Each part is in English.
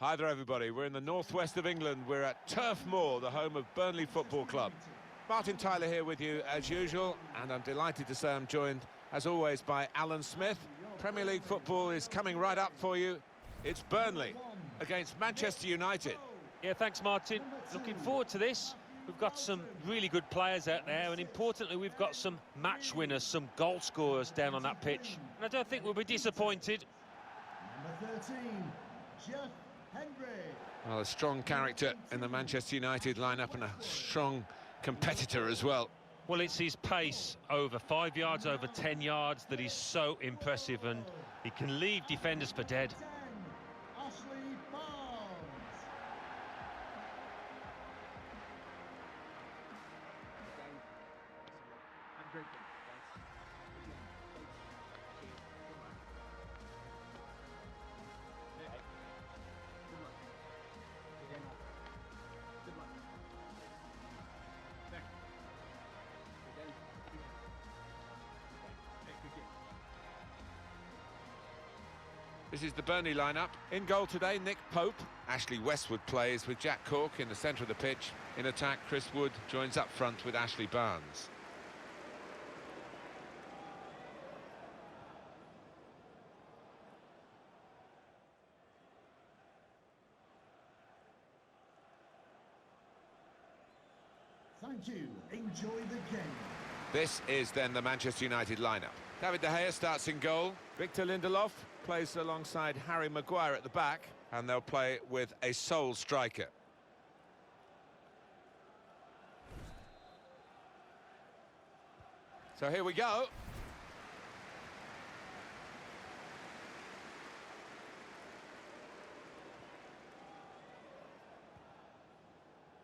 Hi there, everybody. We're in the northwest of England. We're at Turf Moor, the home of Burnley Football Club. Martin Tyler here with you as usual, and I'm delighted to say I'm joined, as always, by Alan Smith. Premier League football is coming right up for you. It's Burnley against Manchester United. Yeah, thanks, Martin. Looking forward to this. We've got some really good players out there, and importantly, we've got some match winners, some goal scorers down on that pitch. And I don't think we'll be disappointed. Number 13, Hendrick. Well, a strong character in the Manchester United lineup and a strong competitor as well. Well, it's his pace over 5 yards, over 10 yards that is so impressive, and he can leave defenders for dead. This is the Burnley lineup. In goal today, Nick Pope. Ashley Westwood plays with Jack Cork in the centre of the pitch. In attack, Chris Wood joins up front with Ashley Barnes. Thank you. Enjoy the game. This is then the Manchester United lineup. David De Gea starts in goal. Victor Lindelof plays alongside Harry Maguire at the back, and they'll play with a sole striker. So here we go.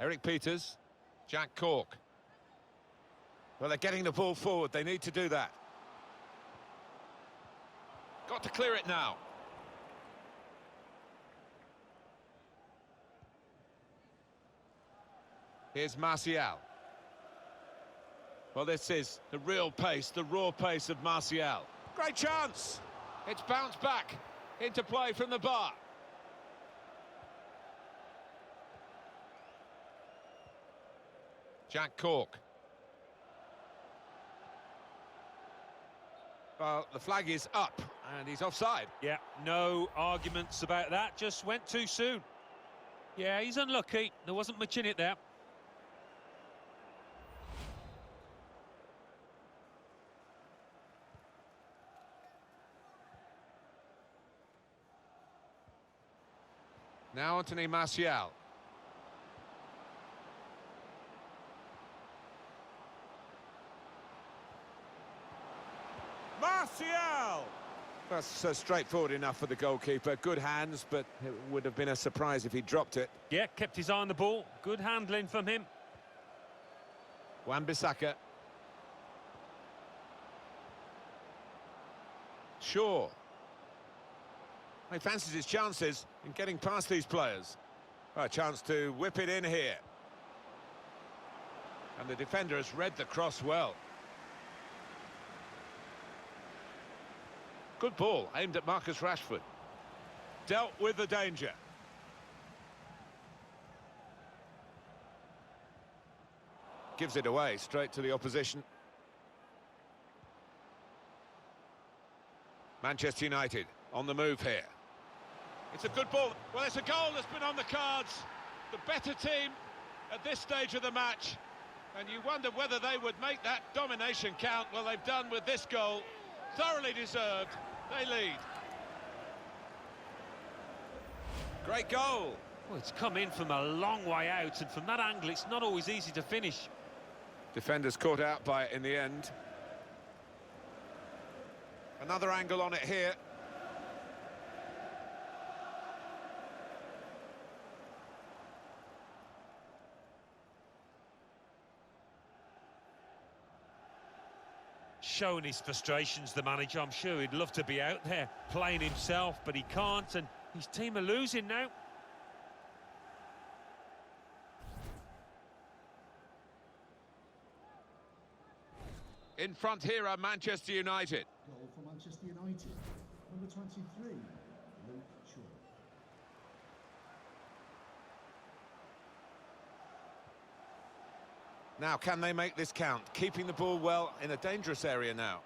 Eric Peters, Jack Cork. Well, they're getting the ball forward. They need to do that. Got to clear it now. Here's Martial. Well, this is the real pace, the raw pace of Martial. Great chance! It's bounced back into play from the bar. Jack Cork. Well, the flag is up, and he's offside. Yeah, no arguments about that, just went too soon. Yeah, he's unlucky, there wasn't much in it there. Now Anthony Martial. Martial! That's straightforward enough for the goalkeeper. Good hands, but it would have been a surprise if he dropped it. Yeah, kept his eye on the ball. Good handling from him. Wan-Bissaka. Shaw. He fancies his chances in getting past these players. A chance to whip it in here. And the defender has read the cross well. Good ball, aimed at Marcus Rashford. Dealt with the danger. Gives it away, straight to the opposition. Manchester United on the move here. It's a good ball. Well, it's a goal that's been on the cards. The better team at this stage of the match. And you wonder whether they would make that domination count. Well, they've done with this goal. Thoroughly deserved. They lead. Great goal. Well, it's come in from a long way out, and from that angle, it's not always easy to finish. Defenders caught out by it in the end. Another angle on it here. Showing his frustrations, the manager. I'm sure he'd love to be out there playing himself, but he can't, and his team are losing now. In front here are Manchester United. Goal for Manchester United. Number 23, Luke Shaw. Now, can they make this count? Keeping the ball well in a dangerous area now.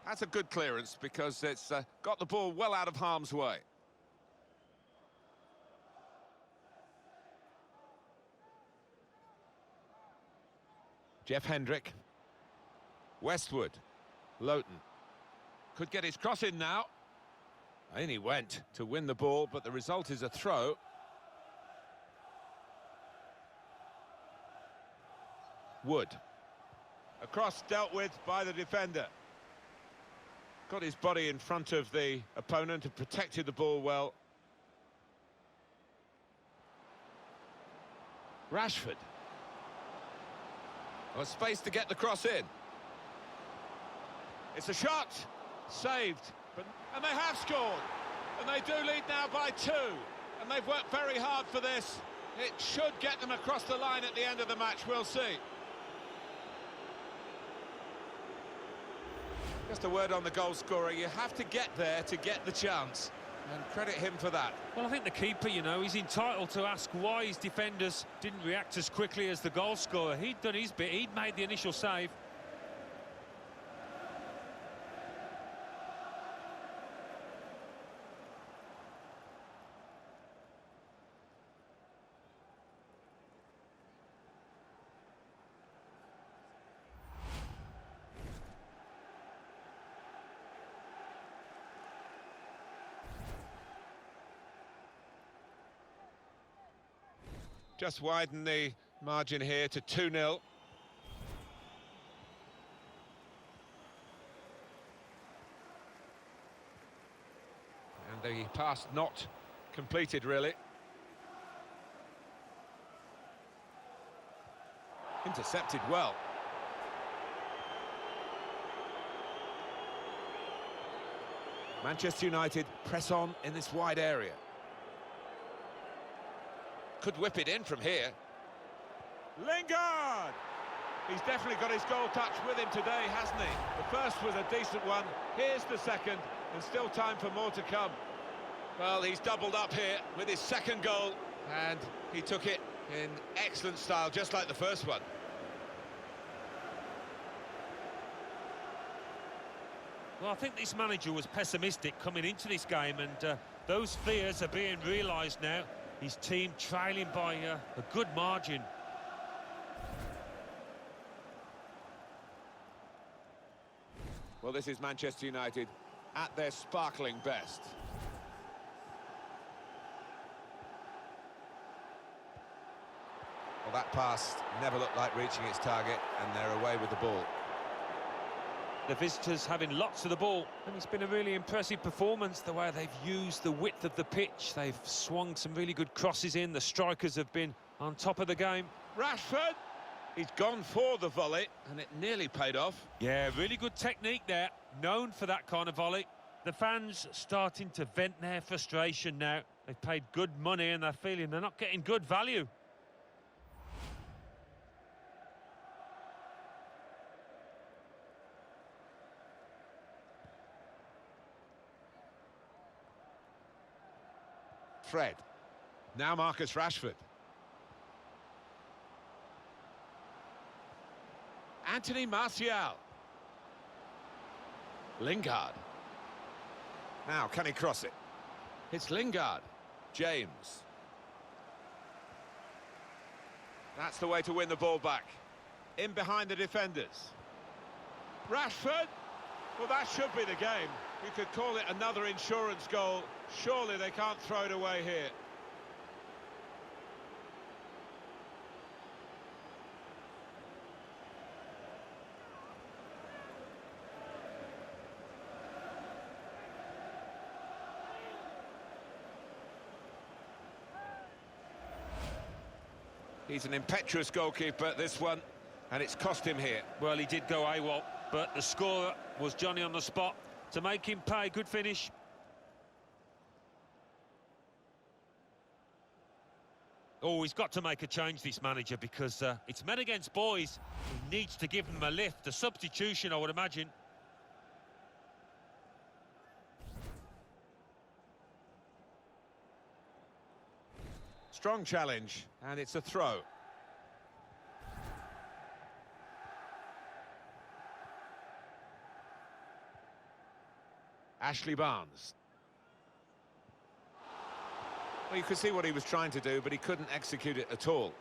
That's a good clearance because it's got the ball well out of harm's way. Jeff Hendrick. Westwood. Lowton. Could get his cross in now. In he went to win the ball, but the result is a throw. Wood. Across, dealt with by the defender. Got his body in front of the opponent and protected the ball well. Rashford. Well, space to get the cross in. It's a shot. Saved. And they have scored. And they do lead now by 2. And they've worked very hard for this. It should get them across the line at the end of the match. We'll see. Just a word on the goal scorer. You have to get there to get the chance. And credit him for that. Well, I think the keeper, you know, he's entitled to ask why his defenders didn't react as quickly as the goal scorer. He'd done his bit. He'd made the initial save. Just widen the margin here to 2-0. And the pass not completed, really. Intercepted well. Manchester United press on in this wide area. Could whip it in from here. Lingard! He's definitely got his goal touch with him today, hasn't he? The first was a decent one. Here's the second, and still time for more to come. Well, he's doubled up here with his second goal, and he took it in excellent style, just like the first one. Well, I think this manager was pessimistic coming into this game, and those fears are being realised now. His team trailing by a good margin. Well, this is Manchester United at their sparkling best. Well, that pass never looked like reaching its target, and they're away with the ball. The visitors having lots of the ball, and it's been a really impressive performance, the way they've used the width of the pitch. They've swung some really good crosses in. The strikers have been on top of the game. Rashford! He's gone for the volley, and it nearly paid off. Yeah, really good technique there, known for that kind of volley. The fans starting to vent their frustration now. They've paid good money, and they're feeling they're not getting good value. Fred. Now Marcus Rashford. Anthony Martial. Lingard. Now, can he cross it? It's Lingard. James. That's the way to win the ball back. In behind the defenders. Rashford. Well, that should be the game. You could call it another insurance goal. Surely they can't throw it away here. He's an impetuous goalkeeper, this one, and it's cost him here. Well, he did go AWOL, but the scorer was Johnny on the spot to make him pay. Good finish. Oh, he's got to make a change, this manager, because it's men against boys. He needs to give them a lift. A substitution, I would imagine. Strong challenge, and it's a throw. Ashley Barnes. Well, you could see what he was trying to do, but he couldn't execute it at all.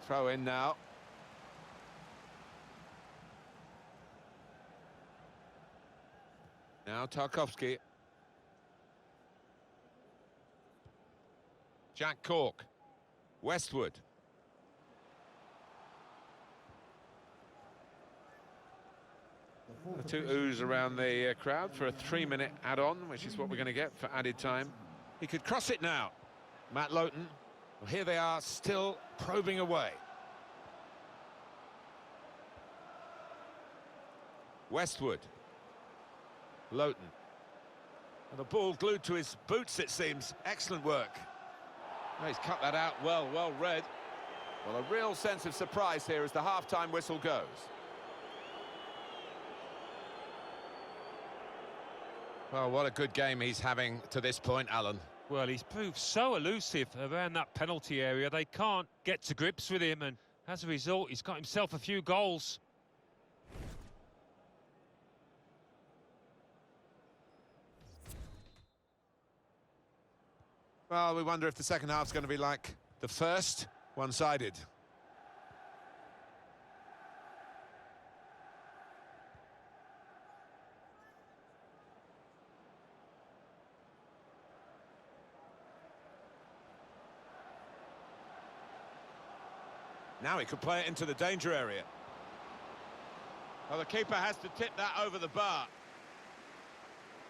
Throw in now. Now Tarkowski. Jack Cork. Westwood. The two oohs around the crowd for a 3-minute add-on, which is what we're going to get for added time. He could cross it now. Matt Lowton. Well, here they are, still probing away. Westwood. Lowton. And the ball glued to his boots, it seems. Excellent work. Oh, he's cut that out well read. Well, a real sense of surprise here as the half-time whistle goes. Well, what a good game he's having to this point, Alan. Well, he's proved so elusive around that penalty area. They can't get to grips with him, and as a result, he's got himself a few goals. Well, we wonder if the second half's going to be like the first, one-sided. Now he could play it into the danger area. Well, the keeper has to tip that over the bar.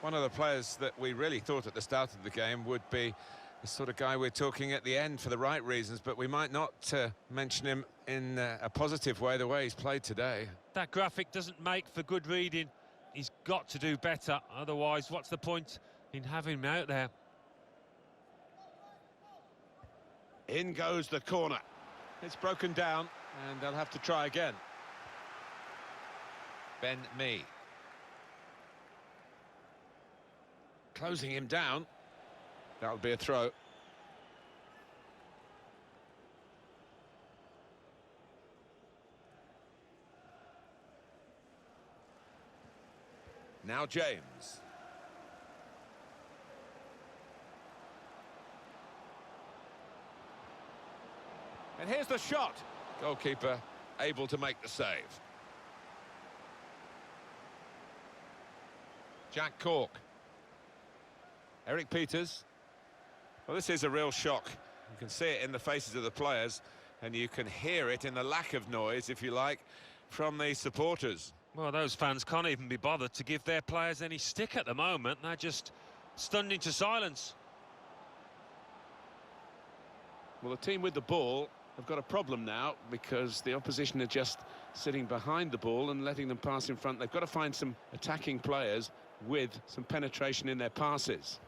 One of the players that we really thought at the start of the game would be the sort of guy we're talking at the end for the right reasons, but we might not mention him in a positive way, the way he's played today. That graphic doesn't make for good reading. He's got to do better, otherwise what's the point in having him out there? In goes the corner. It's broken down, and they'll have to try again. Ben Mee. Closing him down. That'll be a throw. Now James. And here's the shot. Goalkeeper able to make the save. Jack Cork. Eric Peters. Well, this is a real shock. You can see it in the faces of the players, and you can hear it in the lack of noise, if you like, from the supporters. Well, those fans can't even be bothered to give their players any stick at the moment. They're just stunned into silence. Well, the team with the ball have got a problem now because the opposition are just sitting behind the ball and letting them pass in front. They've got to find some attacking players with some penetration in their passes.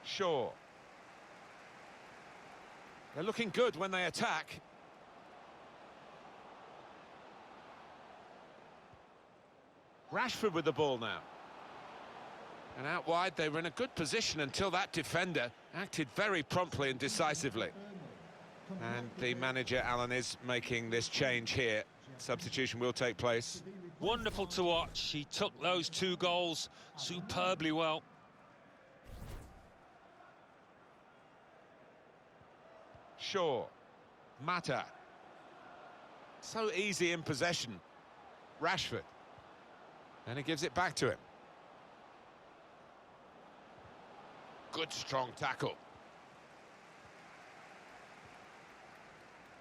Shaw. They're looking good when they attack. Rashford with the ball now. And out wide, they were in a good position until that defender acted very promptly and decisively. And the manager, Alan, is making this change here. Substitution will take place. Wonderful to watch. He took those 2 goals superbly well. Shaw. Mata. So easy in possession. Rashford. And he gives it back to him. Good strong tackle.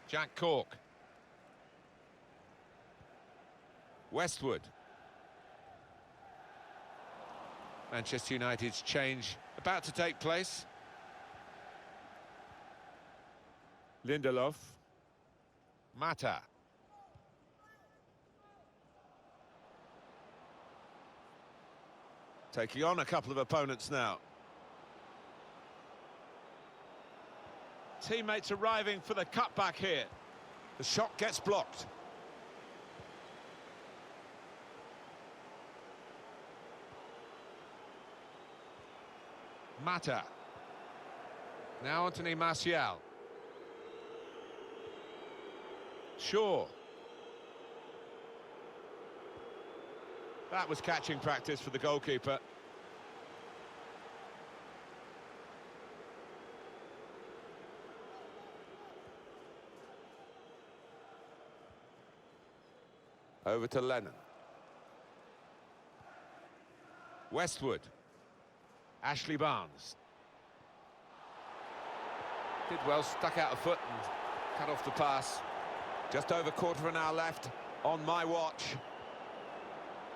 Jack Cork. Westwood. Manchester United's change about to take place. Lindelof. Mata. Taking on a couple of opponents now. Teammates arriving for the cutback here. The shot gets blocked. Mata. Now Anthony Martial. Shaw. That was catching practice for the goalkeeper. Over to Lennon. Westwood. Ashley Barnes. Did well, stuck out a foot and cut off the pass. Just over quarter of an hour left on my watch.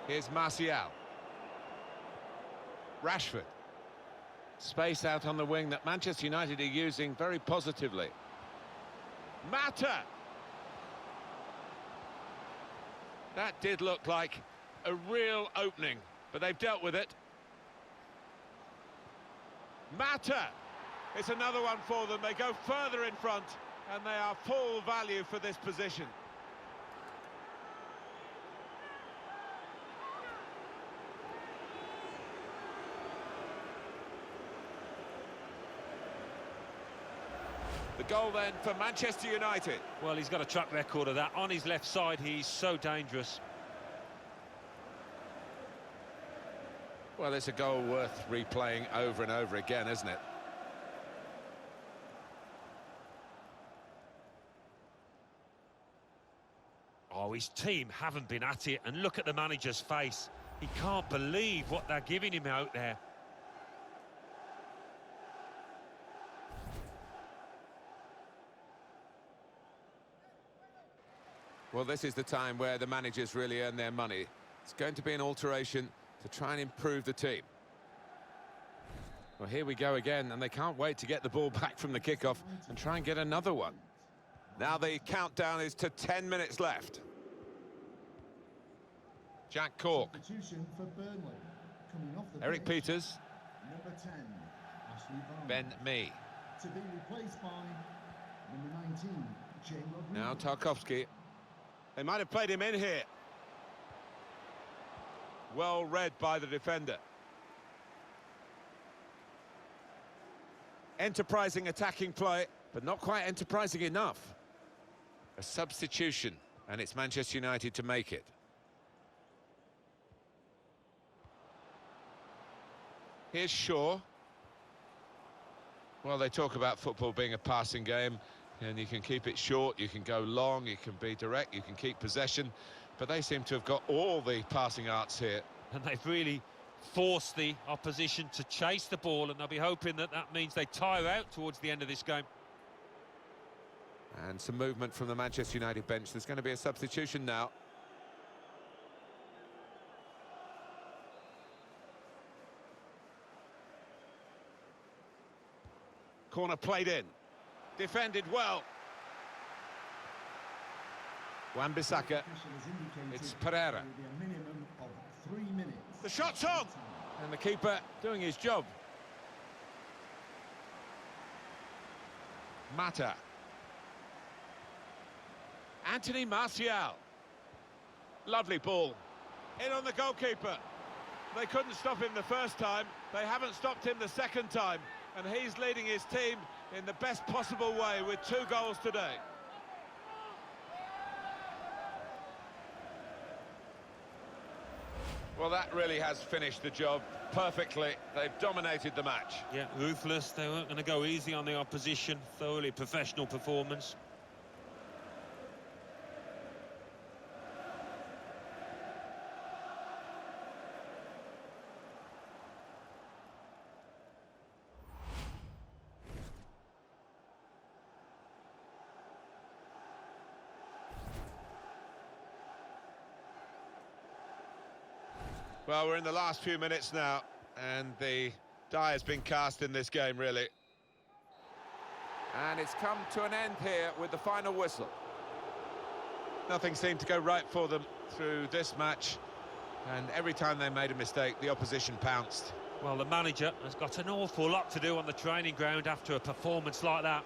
Here's Martial. Rashford. Space out on the wing that Manchester United are using very positively. Mata. That did look like a real opening, but they've dealt with it. Mata. It's another one for them. They go further in front, and they are full value for this position. The goal then for Manchester United. Well, he's got a track record of that. On his left side, he's so dangerous. Well, it's a goal worth replaying over and over again, isn't it? Oh, his team haven't been at it, and look at the manager's face. He can't believe what they're giving him out there. Well, this is the time where the managers really earn their money. It's going to be an alteration to try and improve the team. Well, here we go again, and they can't wait to get the ball back from the kickoff and try and get another one. Now the countdown is to 10 minutes left. Jack Cork. Substitution for Burnley. Coming off the Eric bench, Peters. number 10, Ashley Barnes. Ben Mee. To be replaced by number 19, Jane Rodriguez. Now Tarkowski. They might have played him in here. Well read by the defender. Enterprising attacking play, but not quite enterprising enough. A substitution, and it's Manchester United to make it. Here's Shaw. Well, they talk about football being a passing game, and you can keep it short, you can go long, you can be direct, you can keep possession, but they seem to have got all the passing arts here. And they've really forced the opposition to chase the ball, and they'll be hoping that that means they tire out towards the end of this game. And some movement from the Manchester United bench. There's going to be a substitution now. Corner played in. Defended well. Wan-Bissaka. It's Pereira. The shot's on! And the keeper doing his job. Mata. Anthony Martial. Lovely ball. In on the goalkeeper. They couldn't stop him the first time. They haven't stopped him the second time. And he's leading his team in the best possible way with 2 goals today. Well, that really has finished the job perfectly. They've dominated the match. Yeah, ruthless. They weren't going to go easy on the opposition. Thoroughly professional performance. Well, we're in the last few minutes now, and the die has been cast in this game, really. And it's come to an end here with the final whistle. Nothing seemed to go right for them through this match, and every time they made a mistake, the opposition pounced. Well, the manager has got an awful lot to do on the training ground after a performance like that.